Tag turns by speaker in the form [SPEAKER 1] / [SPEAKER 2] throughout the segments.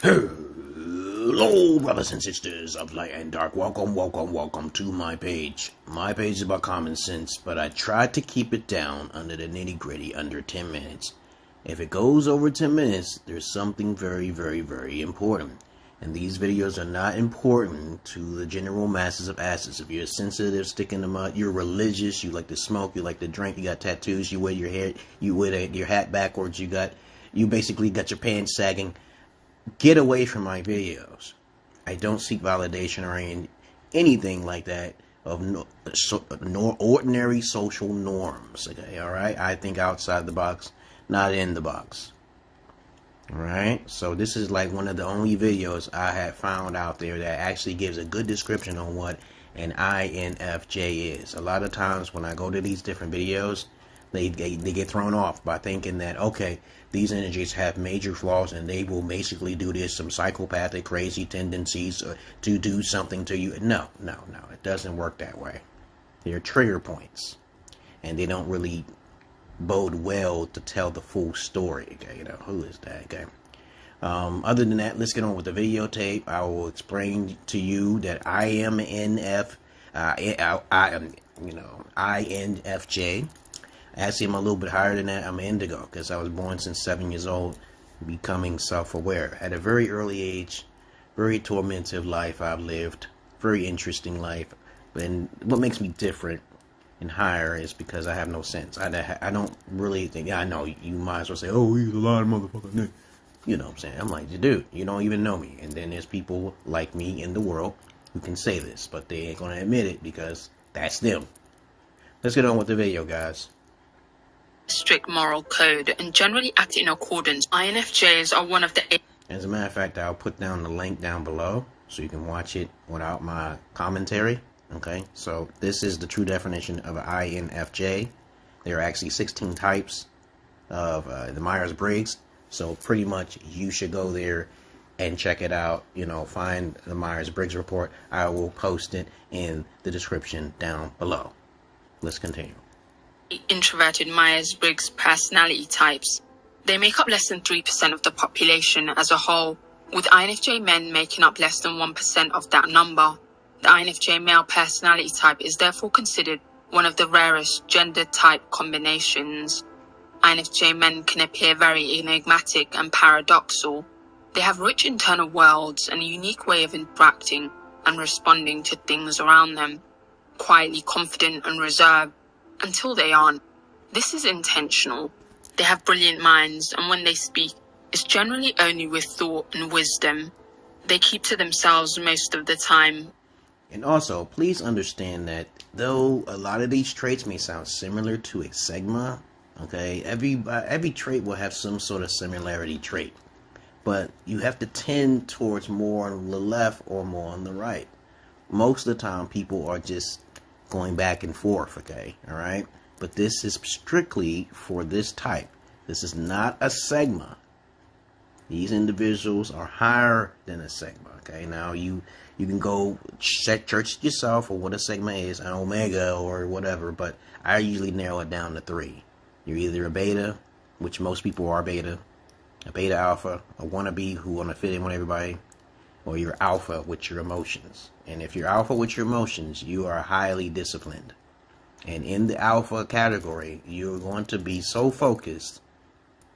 [SPEAKER 1] Hello, brothers and sisters of light and dark. Welcome to my page. My page is about common sense, but I try to keep it down under the nitty-gritty, under 10 minutes. If it goes over 10 minutes, there's something very important. And these videos are not important to the general masses of asses. If you're sensitive, stick in the mud, you're religious, you like to smoke, you like to drink, you got tattoos, you wear your hair, you wear your hat backwards, you basically got your pants sagging. Get away from my videos. I don't seek validation or anything like that of ordinary social norms. Okay, all right. I think outside the box, not in the box. All right. So this is like one of the only videos I have found out there that actually gives a good description on what an INFJ is. A lot of times when I go to these different videos, they get thrown off by thinking that, okay, these energies have major flaws and they will basically do this, some psychopathic crazy tendencies to do something to you. No, it doesn't work that way. They're trigger points and they don't really bode well to tell the full story. Okay, you know, who is that guy? Other than that, let's get on with the videotape. I will explain to you that I am INFJ. Actually, I'm a little bit higher than that. I'm indigo because I was born since 7 years old, becoming self-aware. At a very early age, very tormentive life I've lived, very interesting life. And what makes me different and higher is because I have no sense. I don't really think, yeah, I know, you might as well say, oh, he's a lot of motherfucker. You know what I'm saying? I'm like, dude, you don't even know me. And then there's people like me in the world who can say this, but they ain't going to admit it because that's them. Let's get on with the video, guys.
[SPEAKER 2] Strict moral code and generally act in accordance. INFJs are one of the...
[SPEAKER 1] As a matter of fact, I'll put down the link down below so you can watch it without my commentary. Okay, so this is the true definition of an INFJ. There are actually 16 types of the Myers-Briggs. So pretty much you should go there and check it out. You know, find the Myers-Briggs report. I will post it in the description down below. Let's continue.
[SPEAKER 2] Introverted Myers-Briggs personality types. They make up less than 3% of the population as a whole, with INFJ men making up less than 1% of that number. The INFJ male personality type is therefore considered one of the rarest gender type combinations. INFJ men can appear very enigmatic and paradoxal. They have rich internal worlds and a unique way of interacting and responding to things around them, quietly confident and reserved, until they aren't. This is intentional. They have brilliant minds, and when they speak, it's generally only with thought and wisdom. They keep to themselves most of the time.
[SPEAKER 1] And also, please understand that though a lot of these traits may sound similar to a sigma, okay, every trait will have some sort of similarity trait, but you have to tend towards more on the left or more on the right. Most of the time, people are just going back and forth, okay, all right? But this is strictly for this type. This is not a sigma. These individuals are higher than a sigma, okay? Now, you can go search yourself for what a sigma is, an omega or whatever, but I usually narrow it down to 3. You're either a beta, which most people are beta, a beta alpha, a wannabe who want to fit in with everybody, or you're alpha with your emotions. And if you're alpha with your emotions, you are highly disciplined. And in the alpha category, you're going to be so focused,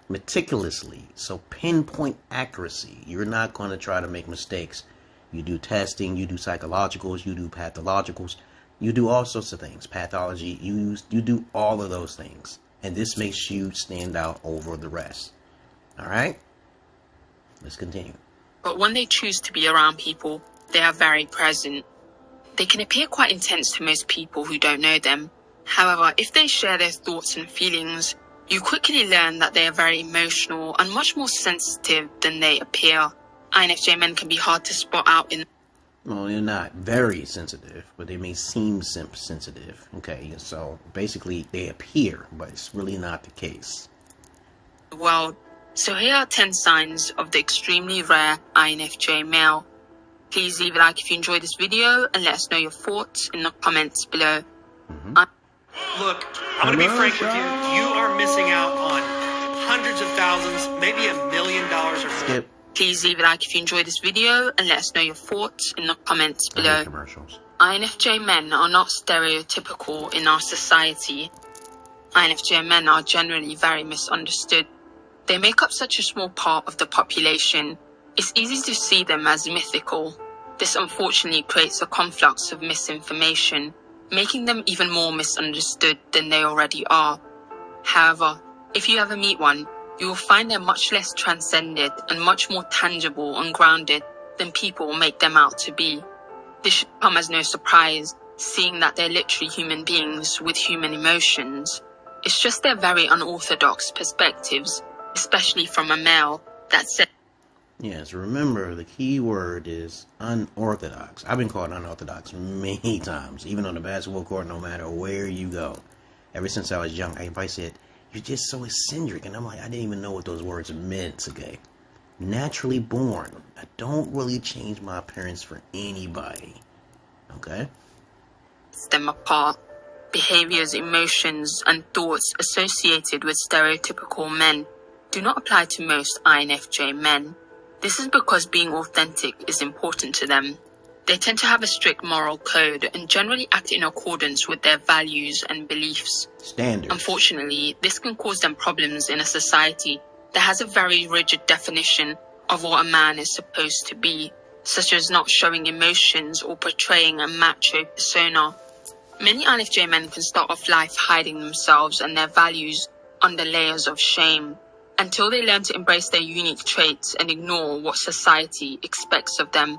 [SPEAKER 1] meticulously, so pinpoint accuracy. You're not going to try to make mistakes. You do testing, you do psychologicals, you do pathologicals, you do all sorts of things. Pathology, you do all of those things. And this makes you stand out over the rest. All right? Let's continue.
[SPEAKER 2] But when they choose to be around people, they are very present. They can appear quite intense to most people who don't know them. However, if they share their thoughts and feelings, you quickly learn that they are very emotional and much more sensitive than they appear. INFJ men can be hard to spot out in...
[SPEAKER 1] Well, they're not very sensitive, but they may seem sensitive. Okay, so basically they appear, but it's really not the case.
[SPEAKER 2] the world. So here are 10 signs of the extremely rare INFJ male. Please leave a like if you enjoyed this video and let us know your thoughts in the comments below.
[SPEAKER 3] Look, I'm going to be frank with you. You are missing out on hundreds of thousands, maybe $1 million or more.
[SPEAKER 1] Skip.
[SPEAKER 2] Please leave a like if you enjoyed this video and let us know your thoughts in the comments below.
[SPEAKER 1] Commercials.
[SPEAKER 2] INFJ men are not stereotypical in our society. INFJ men are generally very misunderstood. They make up such a small part of the population, it's easy to see them as mythical. This unfortunately creates a conflux of misinformation, making them even more misunderstood than they already are. However, if you ever meet one, you will find they're much less transcended and much more tangible and grounded than people make them out to be. This should come as no surprise, seeing that they're literally human beings with human emotions. It's just their very unorthodox perspectives, especially from a male, that said.
[SPEAKER 1] Yes, remember the key word is unorthodox. I've been called unorthodox many times, even on the basketball court, no matter where you go. Ever since I was young, everybody said, "You're just so eccentric," and I'm like, I didn't even know what those words meant, okay? Naturally born. I don't really change my appearance for anybody, okay?
[SPEAKER 2] Them apart. Behaviors, emotions, and thoughts associated with stereotypical men do not apply to most INFJ men. This is because being authentic is important to them. They tend to have a strict moral code and generally act in accordance with their values and beliefs.
[SPEAKER 1] Standards.
[SPEAKER 2] Unfortunately, this can cause them problems in a society that has a very rigid definition of what a man is supposed to be, such as not showing emotions or portraying a macho persona. Many INFJ men can start off life hiding themselves and their values under layers of shame, until they learn to embrace their unique traits and ignore what society expects of them.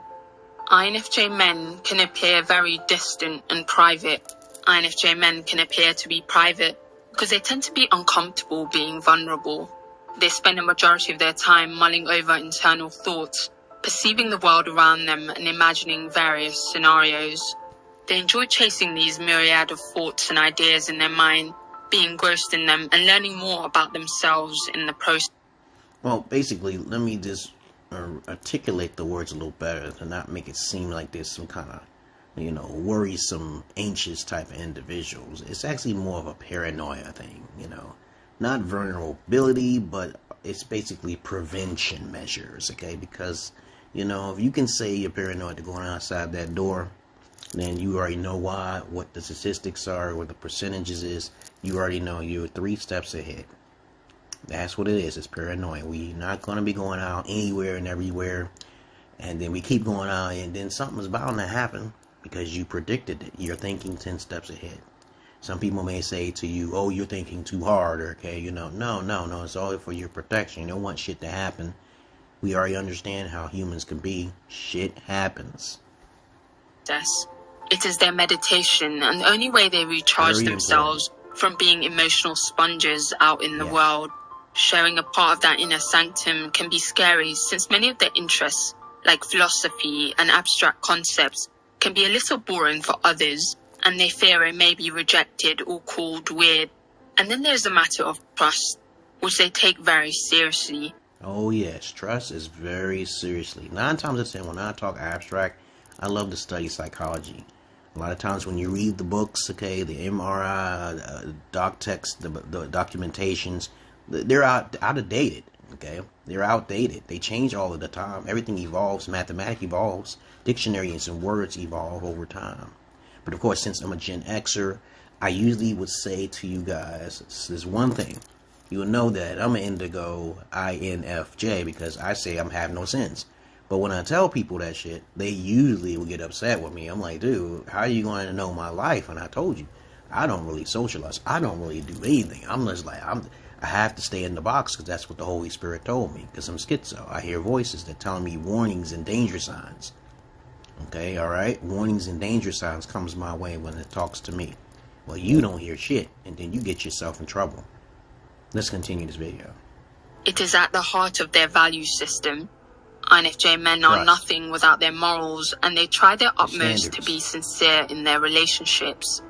[SPEAKER 2] INFJ men can appear very distant and private. INFJ men can appear to be private because they tend to be uncomfortable being vulnerable. They spend a majority of their time mulling over internal thoughts, perceiving the world around them and imagining various scenarios. They enjoy chasing these myriad of thoughts and ideas in their mind, being engrossed in them and learning more about themselves in the process.
[SPEAKER 1] Well, basically, let me just articulate the words a little better to not make it seem like there's some kind of, worrisome, anxious type of individuals. It's actually more of a paranoia thing, not vulnerability, but it's basically prevention measures, okay? Because, if you can say you're paranoid to going outside that door, then you already know why, what the statistics are, what the percentages is. You already know you're 3 steps ahead. That's what it is. It's paranoia. We're not going to be going out anywhere and everywhere. And then we keep going out, and then something's bound to happen because you predicted it. You're thinking 10 steps ahead. Some people may say to you, "Oh, you're thinking too hard," okay? No. It's all for your protection. You don't want shit to happen. We already understand how humans can be. Shit happens.
[SPEAKER 2] It is their meditation and the only way they recharge themselves from being emotional sponges out in the world. Sharing a part of that inner sanctum can be scary, since many of their interests, like philosophy and abstract concepts, can be a little boring for others, and they fear it may be rejected or called weird. And then there's the matter of trust, which they take very seriously.
[SPEAKER 1] Oh yes, trust is very seriously. 9 times out of 10, when I talk abstract, I love to study psychology. A lot of times when you read the books, okay, the MRI, doc text, the documentations, they're outdated, okay? They're outdated. They change all of the time. Everything evolves. Mathematics evolves. Dictionaries and words evolve over time. But of course, since I'm a Gen Xer, I usually would say to you guys, there's one thing. You will know that I'm an Indigo INFJ because I say I'm have no sense. But when I tell people that shit, they usually will get upset with me. I'm like, dude, how are you going to know my life? And I told you, I don't really socialize. I don't really do anything. I'm just like, I have to stay in the box because that's what the Holy Spirit told me. Because I'm schizo. I hear voices that tell me warnings and danger signs. Okay, all right? Warnings and danger signs comes my way when it talks to me. Well, you don't hear shit, and then you get yourself in trouble. Let's continue this video.
[SPEAKER 2] It is at the heart of their value system. INFJ men are nothing without their morals, and they try their utmost to be sincere in their relationships.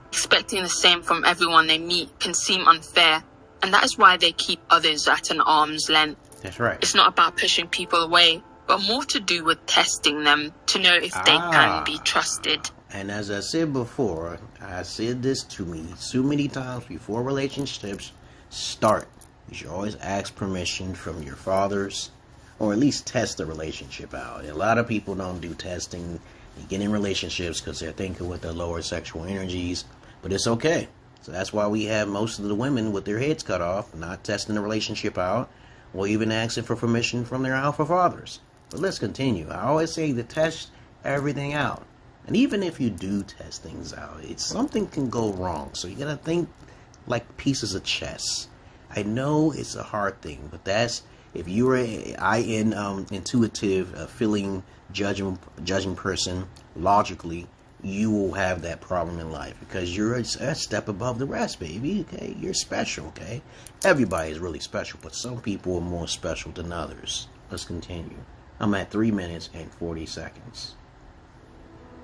[SPEAKER 2] Expecting the same from everyone they meet can seem unfair, and that is why they keep others at an arm's length.
[SPEAKER 1] That's right.
[SPEAKER 2] It's not about pushing people away, but more to do with testing them to know if they can be trusted.
[SPEAKER 1] And as I said before, I said this to me so many times before relationships start. You should always ask permission from your fathers or at least test the relationship out. A lot of people don't do testing. They get in relationships because they're thinking with their lower sexual energies, but it's okay. So that's why we have most of the women with their heads cut off, not testing the relationship out, or even asking for permission from their alpha fathers. But let's continue. I always say to test everything out. And even if you do test things out, something can go wrong. So you gotta think like pieces of chess. I know it's a hard thing, but that's, if you're an intuitive, feeling, judging person, logically, you will have that problem in life because you're a step above the rest, baby. Okay, you're special. Okay, everybody is really special, but some people are more special than others. Let's continue. I'm at 3 minutes and 40 seconds.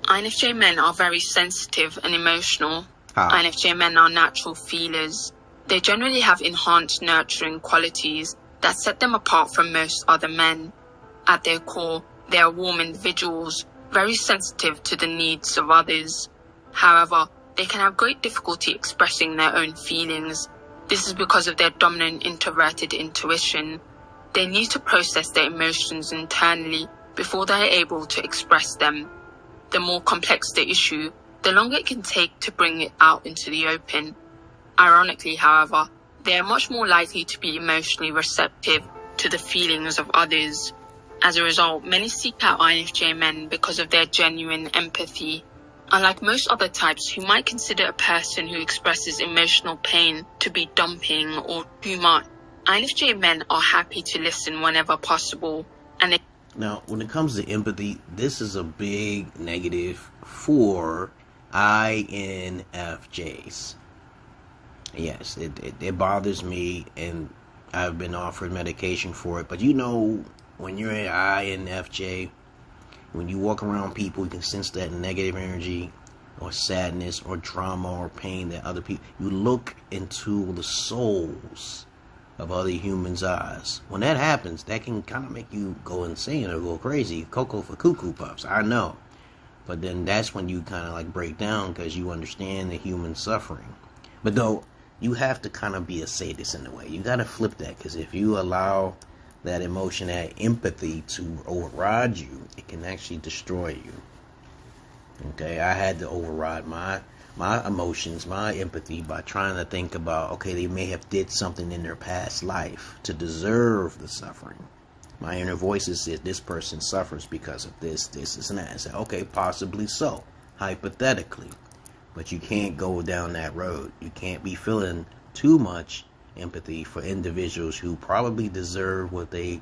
[SPEAKER 2] INFJ men are very sensitive and emotional.
[SPEAKER 1] How?
[SPEAKER 2] INFJ men are natural feelers. They generally have enhanced nurturing qualities that set them apart from most other men. At their core, they are warm individuals, very sensitive to the needs of others. However, they can have great difficulty expressing their own feelings. This is because of their dominant introverted intuition. They need to process their emotions internally before they are able to express them. The more complex the issue, the longer it can take to bring it out into the open. Ironically, however, they are much more likely to be emotionally receptive to the feelings of others. As a result, many seek out INFJ men because of their genuine empathy. Unlike most other types who might consider a person who expresses emotional pain to be dumping or too much, INFJ men are happy to listen whenever possible. And
[SPEAKER 1] now, when it comes to empathy, this is a big negative for INFJs. Yes, it bothers me, and I've been offered medication for it. But you know, when you're an INFJ, when you walk around people, you can sense that negative energy or sadness or drama or pain that other people, you look into the souls of other humans' eyes. When that happens, that can kind of make you go insane or go crazy. Cocoa for Cuckoo Puffs, I know. But then that's when you kind of like break down because you understand the human suffering. But though, you have to kind of be a sadist in a way. You got to flip that, because if you allow that emotion, that empathy to override you, it can actually destroy you. Okay, I had to override my emotions, my empathy, by trying to think about, okay, they may have did something in their past life to deserve the suffering. My inner voices said this person suffers because of this, and that. I said, okay, possibly so, hypothetically. But you can't go down that road. You can't be feeling too much empathy for individuals who probably deserve what they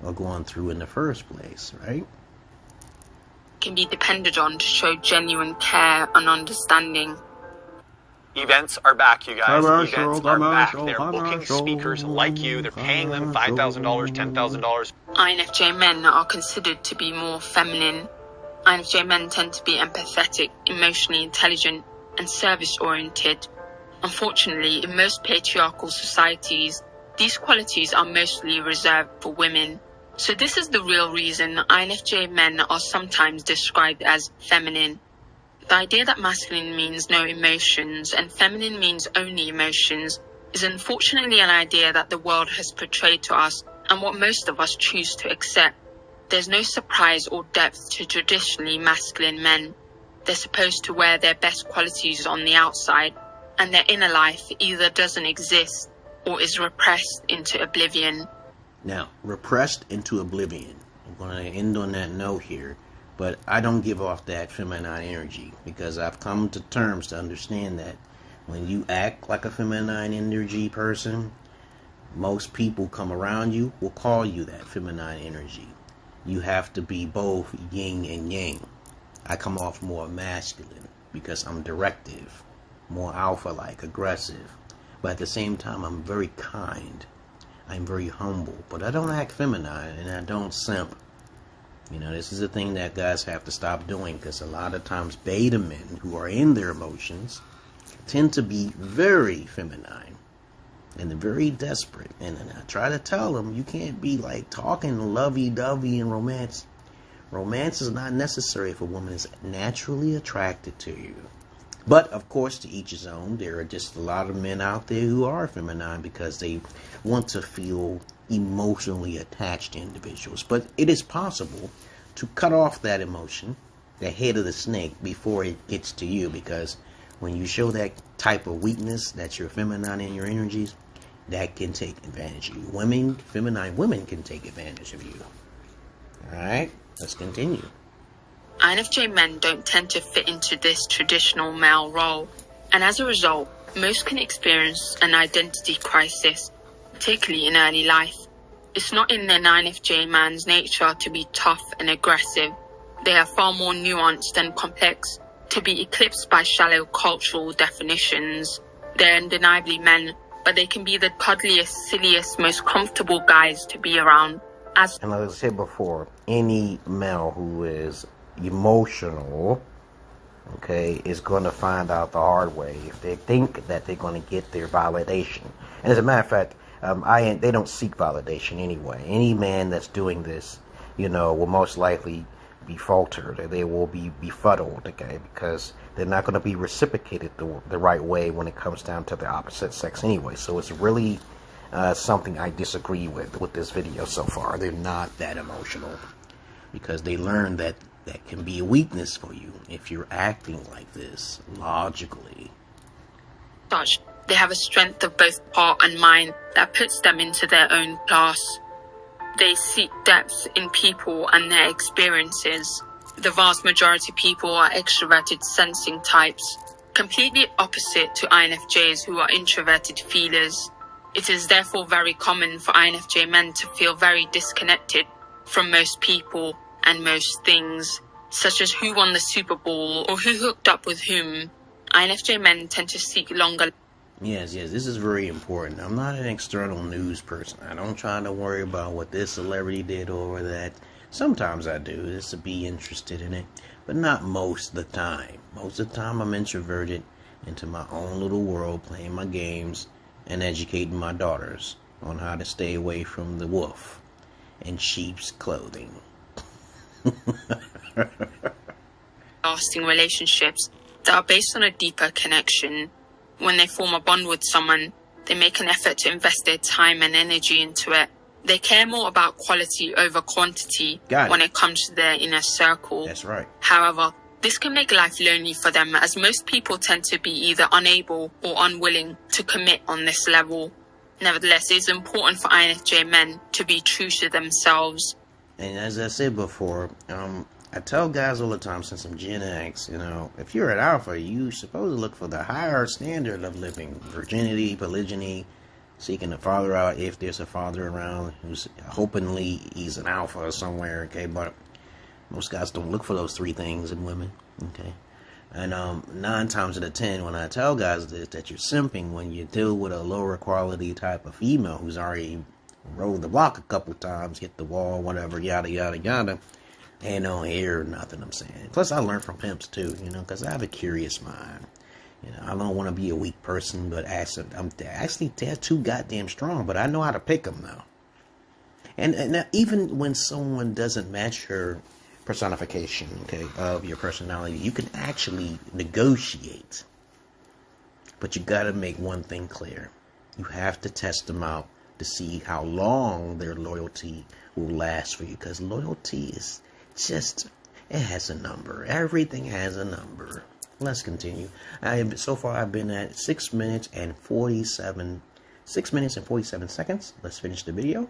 [SPEAKER 1] are going through in the first place, right?
[SPEAKER 2] can be depended on to show genuine care and understanding.
[SPEAKER 3] Events are back, you guys. Events are back. They're booking
[SPEAKER 1] commercial.
[SPEAKER 3] speakers like you. They're paying them $5,000, $10,000.
[SPEAKER 2] INFJ men are considered to be more feminine. INFJ men tend to be empathetic, emotionally intelligent, and service-oriented. Unfortunately, in most patriarchal societies, these qualities are mostly reserved for women. So this is the real reason INFJ men are sometimes described as feminine. The idea that masculine means no emotions and feminine means only emotions is unfortunately an idea that the world has portrayed to us and what most of us choose to accept. There's no surprise or depth to traditionally masculine men. They're supposed to wear their best qualities on the outside, and their inner life either doesn't exist or is repressed into oblivion.
[SPEAKER 1] Now, repressed into oblivion. I'm going to end on that note here. But I don't give off that feminine energy because I've come to terms to understand that when you act like a feminine energy person, most people come around you will call you that feminine energy. You have to be both yin and yang. I come off more masculine because I'm directive, more alpha-like, aggressive. But at the same time, I'm very kind. I'm very humble. But I don't act feminine and I don't simp. You know, this is a thing that guys have to stop doing because a lot of times beta men who are in their emotions tend to be very feminine and they're very desperate. And I try to tell them, you can't be like talking lovey-dovey and romance. Romance is not necessary if a woman is naturally attracted to you. But, of course, to each his own. There are just a lot of men out there who are feminine because they want to feel emotionally attached individuals. But it is possible to cut off that emotion, the head of the snake, before it gets to you, because when you show that type of weakness, that you're feminine in your energies, that can take advantage of you. Feminine women can take advantage of you. Alright, let's continue.
[SPEAKER 2] INFJ men don't tend to fit into this traditional male role, and as a result, most can experience an identity crisis, particularly in early life. It's not in an INFJ man's nature to be tough and aggressive. They are far more nuanced and complex, to be eclipsed by shallow cultural definitions. They're undeniably men, but they can be the cuddliest, silliest, most comfortable guys to be around.
[SPEAKER 1] And like I said before, any male who is emotional, okay, is going to find out the hard way if they think that they're going to get their validation. And as a matter of fact, they don't seek validation anyway. Any man that's doing this, will most likely be faltered, or they will be befuddled, okay, because they're not going to be reciprocated the right way when it comes down to the opposite sex anyway. So it's really something I disagree with this video so far. They're not that emotional, because they learn that can be a weakness for you if you're acting like this logically.
[SPEAKER 2] They have a strength of both heart and mind that puts them into their own class. They seek depth in people and their experiences. The vast majority of people are extroverted sensing types, completely opposite to INFJs, who are introverted feelers. It is therefore very common for INFJ men to feel very disconnected from most people and most things, such as who won the Super Bowl or who hooked up with whom. INFJ men tend to seek longer.
[SPEAKER 1] Yes, this is very important. I'm not an external news person. I don't try to worry about what this celebrity did or that. Sometimes I do, just to be interested in it, but not most of the time. Most of the time I'm introverted into my own little world, playing my games and educating my daughters on how to stay away from the wolf in sheep's clothing.
[SPEAKER 2] Lasting relationships that are based on a deeper connection. When they form a bond with someone, they make an effort to invest their time and energy into it. They care more about quality over quantity when it comes to their inner circle.
[SPEAKER 1] That's right.
[SPEAKER 2] However, this can make life lonely for them, as most people tend to be either unable or unwilling to commit on this level. Nevertheless, it is important for INFJ men to be true to themselves.
[SPEAKER 1] And as I said before, I tell guys all the time, since I'm Gen X, if you're an alpha, you're supposed to look for the higher standard of living. Virginity, polygyny, seeking the father out if there's a father around who's hopefully he's an alpha somewhere, okay? But most guys don't look for those three things in women, okay? And 9 times out of 10, when I tell guys this, that you're simping when you deal with a lower quality type of female who's already rode the block a couple times, hit the wall, whatever, yada, yada, yada. Ain't no hair or nothing, I'm saying. Plus, I learned from Pimps, too, because I have a curious mind. I don't want to be a weak person, but I'm actually too goddamn strong, but I know how to pick them, though. And even when someone doesn't match your personification, okay, of your personality, you can actually negotiate. But you got to make one thing clear. You have to test them out to see how long their loyalty will last for you, because loyalty is just, it has a number. Everything has a number. Let's continue. So far I've been at 6 minutes and 47 seconds. Let's finish the video.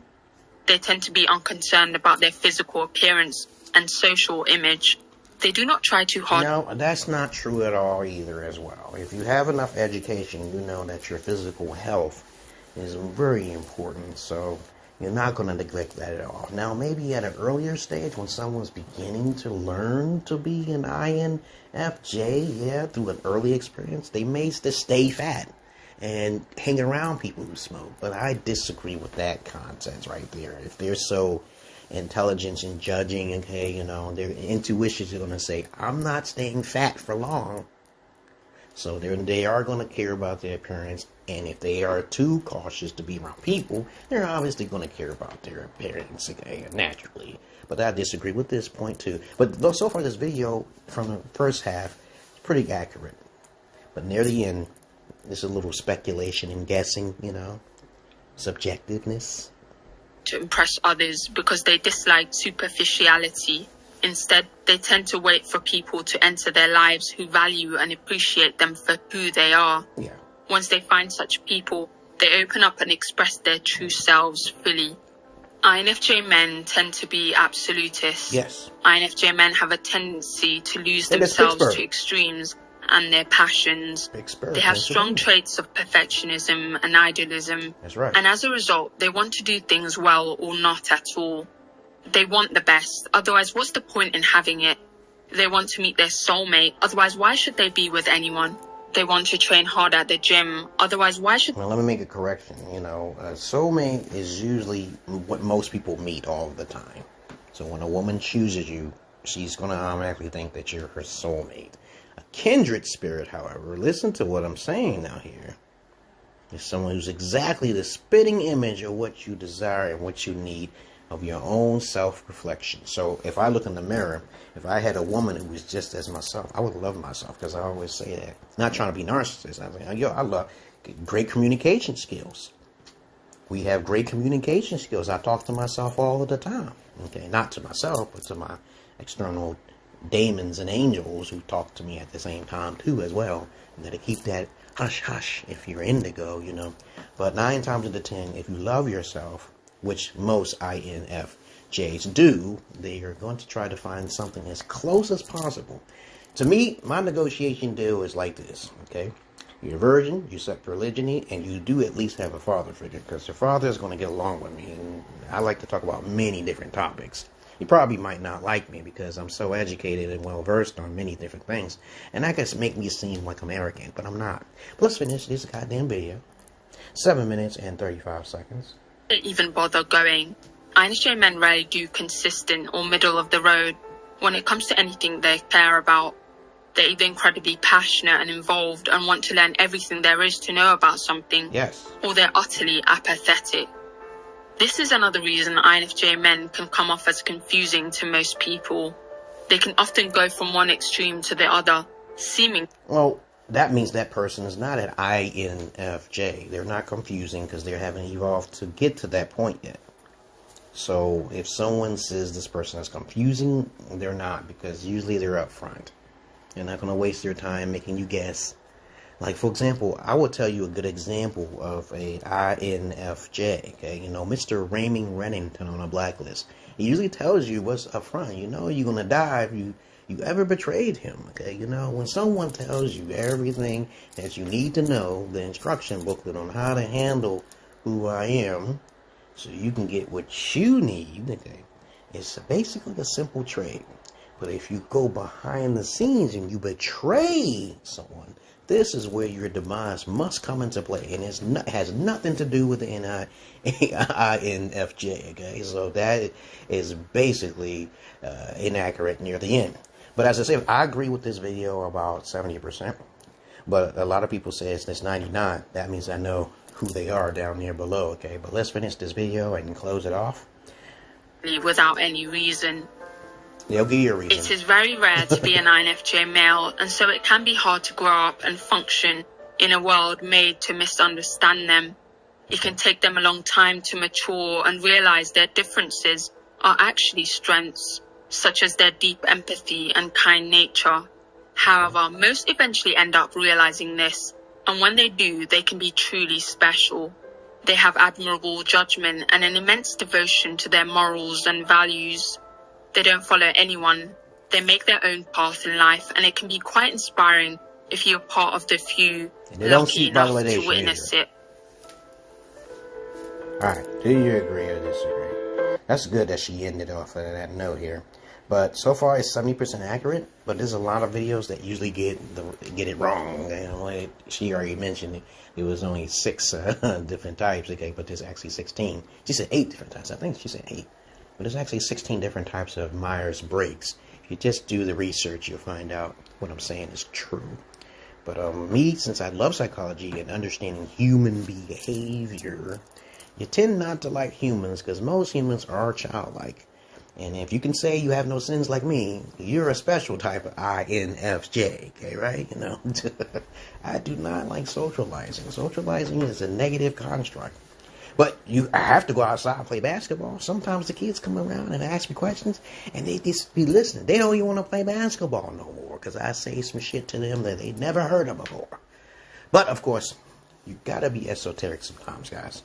[SPEAKER 2] They tend to be unconcerned about their physical appearance and social image. They do not try too hard.
[SPEAKER 1] No, that's not true at all either as well. If you have enough education, you know that your physical health is very important. So you're not going to neglect that at all. Now, maybe at an earlier stage when someone's beginning to learn to be an INFJ, through an early experience, they may just stay fat and hang around people who smoke. But I disagree with that content right there. If they're so intelligent and judging, okay, their intuitions are going to say, I'm not staying fat for long. So they are going to care about their appearance, and if they are too cautious to be around people, they're obviously going to care about their appearance, okay, naturally. But I disagree with this point too. But so far this video, from the first half, is pretty accurate. But near the end, there's a little speculation and guessing, subjectiveness.
[SPEAKER 2] to impress others because they dislike superficiality. Instead, they tend to wait for people to enter their lives who value and appreciate them for who they are.
[SPEAKER 1] Yeah.
[SPEAKER 2] Once they find such people, they open up and express their true selves fully. INFJ men tend to be absolutists.
[SPEAKER 1] Yes.
[SPEAKER 2] INFJ men have a tendency to lose themselves to extremes and their passions. They have strong traits of perfectionism and idealism.
[SPEAKER 1] That's right.
[SPEAKER 2] And as a result, they want to do things well or not at all. They want the best, otherwise what's the point in having it? They want to meet their soulmate, otherwise why should they be with anyone? They want to train hard at the gym, otherwise why should...
[SPEAKER 1] Well, let me make a correction. You know, a soulmate is usually what most people meet all the time. So when a woman chooses you, she's going to automatically think that you're her soulmate. A kindred spirit, however, listen to what I'm saying now here, is someone who's exactly the spitting image of what you desire and what you need, of your own self-reflection. So if I look in the mirror, if I had a woman who was just as myself, I would love myself, because I always say that. Not trying to be narcissist. I mean, yo, I love great communication skills. We have great communication skills. I talk to myself all of the time. Okay, not to myself, but to my external demons and angels who talk to me at the same time too as well. And that to keep that hush hush if you're indigo, you know. But 9 times out of 10, if you love yourself, which most INFJs do, they are going to try to find something as close as possible. To me, my negotiation deal is like this, okay? You're a virgin, you accept polygyny, and you do at least have a father figure, because your father is going to get along with me. And I like to talk about many different topics. You probably might not like me because I'm so educated and well-versed on many different things. And that could make me seem like I'm arrogant, but I'm not. But let's finish this goddamn video. 7 minutes and 35 seconds.
[SPEAKER 2] Even bother going. INFJ men rarely do consistent or middle of the road when it comes to anything they care about. They're either incredibly passionate and involved and want to learn everything there is to know about something,
[SPEAKER 1] yes,
[SPEAKER 2] or they're utterly apathetic. This is another reason INFJ men can come off as confusing to most people. They can often go from one extreme to the other, seeming...
[SPEAKER 1] Well, that means that person is not an INFJ. They're not confusing because they haven't evolved to get to that point yet. So if someone says this person is confusing, they're not, because usually they're upfront. They're not going to waste their time making you guess. Like, for example, I will tell you a good example of a INFJ, okay? You know, Mr. Raymond Rennington on a blacklist. He usually tells you what's up front. You know you're going to die if you ever betrayed him, okay? You know, when someone tells you everything that you need to know, the instruction booklet on how to handle who I am, so you can get what you need, okay? It's basically a simple trade. But if you go behind the scenes and you betray someone, this is where your demise must come into play, and it has nothing to do with the INFJ, okay? So that is basically inaccurate near the end. But as I said, I agree with this video about 70%, but a lot of people say it's 99. That means I know who they are down there below, okay? But let's finish this video and close it off.
[SPEAKER 2] Without any reason.
[SPEAKER 1] They'll give you a reason.
[SPEAKER 2] It is very rare to be an INFJ male, and so it can be hard to grow up and function in a world made to misunderstand them. It can take them a long time to mature and realize their differences are actually strengths, such as their deep empathy and kind nature. However, most eventually end up realizing this, and when they do, they can be truly special. They have admirable judgment and an immense devotion to their morals and values. They don't follow anyone. They make their own path in life, and it can be quite inspiring if you're part of the few lucky enough to witness it.
[SPEAKER 1] Alright, do you agree or disagree? That's good that she ended off on that note here. But so far it's 70% accurate, but there's a lot of videos that usually get it wrong. You know, like she already mentioned it was only 6 different types, okay, but there's actually 16. She said 8 different types. I think she said 8. But there's actually 16 different types of Myers-Briggs. If you just do the research, you'll find out what I'm saying is true. But me, since I love psychology and understanding human behavior, you tend not to like humans because most humans are childlike. And if you can say you have no sins like me, you're a special type of INFJ, okay, right? You know, I do not like socializing. Socializing is a negative construct. But I have to go outside and play basketball. Sometimes the kids come around and ask me questions, and they just be listening. They don't even want to play basketball no more because I say some shit to them that they never heard of before. But, of course, you got to be esoteric sometimes, guys.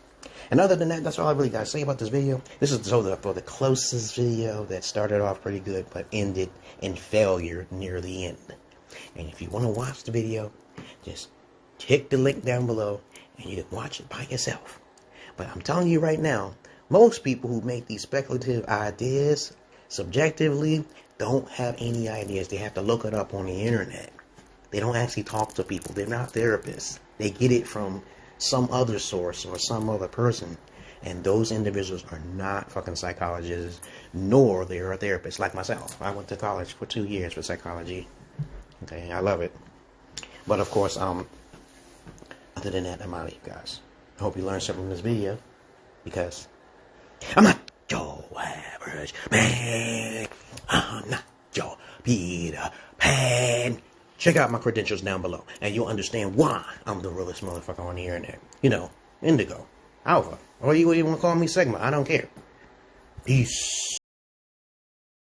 [SPEAKER 1] And other than that, that's all I really got to say about this video. This is for the closest video that started off pretty good but ended in failure near the end. And if you want to watch the video, just click the link down below and you can watch it by yourself. But I'm telling you right now, most people who make these speculative ideas subjectively don't have any ideas. They have to look it up on the internet. They don't actually talk to people. They're not therapists. They get it from some other source or some other person. And those individuals are not fucking psychologists, nor they are therapists like myself. I went to college for 2 years for psychology. Okay, I love it. But of course, other than that, I'm out of here, guys. I hope you learned something from this video, because I'm not your average man. I'm not your Peter Pan. Check out my credentials down below, and you'll understand why I'm the realest motherfucker on the internet. You know, Indigo, Alpha, or you even want to call me Sigma. I don't care. Peace.